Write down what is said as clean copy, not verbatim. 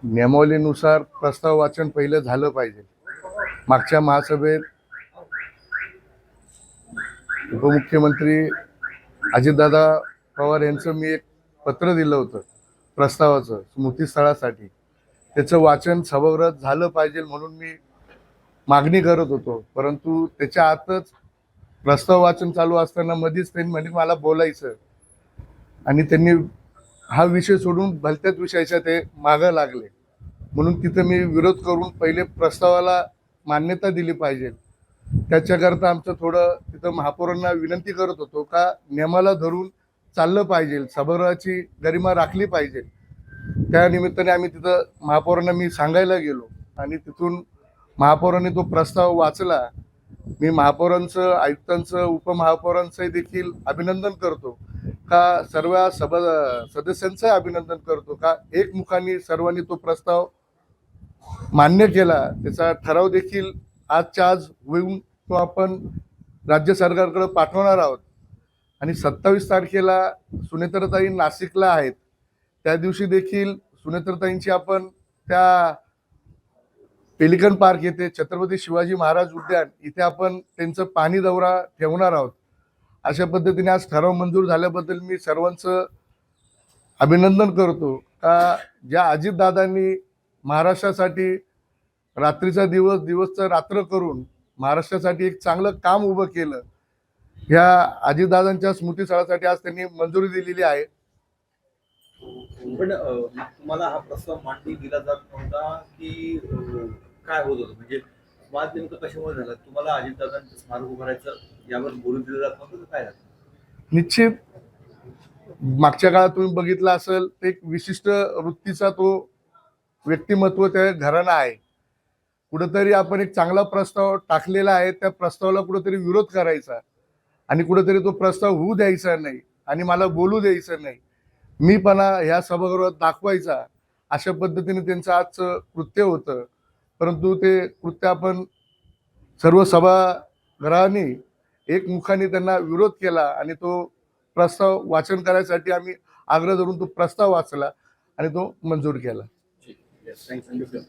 नियमावलीनुसार प्रस्ताव वाचन पहिलं झालं पाहिजे। मागच्या महासभेत उपमुख्यमंत्री अजितदादा पवार यांचं मी एक पत्र दिलं होतं प्रस्तावाचं स्मृतीस्थळासाठी, त्याचं वाचन सभागृहात झालं पाहिजे म्हणून मी मागणी करत होतो। परंतु त्याच्या आतच प्रस्ताव वाचन चालू असताना मध्येच त्यांनी म्हणजे मला बोलायचं आणि त्यांनी हा विषय सोडून भलत्याच विषयाच्या ते मागं लागले, म्हणून तिथं मी विरोध करून पहिले प्रस्तावाला मान्यता दिली पाहिजे। त्याच्याकरता आमचं थोडं तिथं महापौरांना विनंती करत होतो का नियमाला धरून चाललं पाहिजे, सभागृहाची गरिमा राखली पाहिजे। त्या निमित्ताने आम्ही तिथं महापौरांना मी सांगायला गेलो आणि तिथून महापौरांनी तो प्रस्ताव वाचला। मी महापौरांचं, आयुक्तांचं, उपमहापौरांचं देखील अभिनंदन करतो का सर्व सदस्यांचं अभिनंदन करतो का एकमुखाने सर्वांनी तो प्रस्ताव मान्य केला। त्याचा ठराव देखील आजच्या आज होऊन तो आपण राज्य सरकारकडे पाठवणार आहोत आणि 27 तारखेला सुनेत्राताई नाशिकला आहेत, त्या दिवशी देखील सुनेत्राताईंची आपण त्या पेलिकन पार्क येथे छत्रपती शिवाजी महाराज उद्यान इथे आपण त्यांचं पाणी दौरा ठेवणार आहोत। अशा पद्धतीने आज ठराव मंजूर झाल्याबद्दल मी सर्वांचं अभिनंदन करतो का ज्या अजितदादांनी महाराष्ट्रासाठी रात्रीचा दिवस, दिवसचा रात्र करून महाराष्ट्रासाठी एक चांगलं काम उभं केलं, ह्या अजितदादांच्या स्मृतीस्थळासाठी आज त्यांनी मंजुरी दिलेली आहे। पण तुम्हाला हा प्रस्ताव मांडणी दिला जात नव्हता की काय होत होतं, म्हणजे वाद नेमकं कशामुळे झाला? तुम्हाला अजितदादांचं स्मारक उभारायचं यावर बोलू दिलं जात नव्हतं काय झालं? निश्चित मागच्या काळात तुम्ही बघितलं असेल, एक विशिष्ट वृत्तीचा तो व्यक्तिमत्व त्या घराणा आहे। कुठेतरी आपण एक चांगला प्रस्ताव टाकलेला आहे, त्या प्रस्तावाला कुठेतरी विरोध करायचा आणि कुठेतरी तो प्रस्ताव होऊ द्यायचा नाही आणि मला बोलू द्यायचं नाही, मीपणा ह्या सभागृहात दाखवायचा, अशा पद्धतीने त्यांचं आजचं कृत्य होतं। परंतु ते कृत्य आपण सर्व सभागृहाने एकमुखाने त्यांना विरोध केला आणि तो प्रस्ताव वाचन करायसाठी आम्ही आग्रह धरून तो प्रस्ताव वाचला आणि तो मंजूर केला। थँक्यू।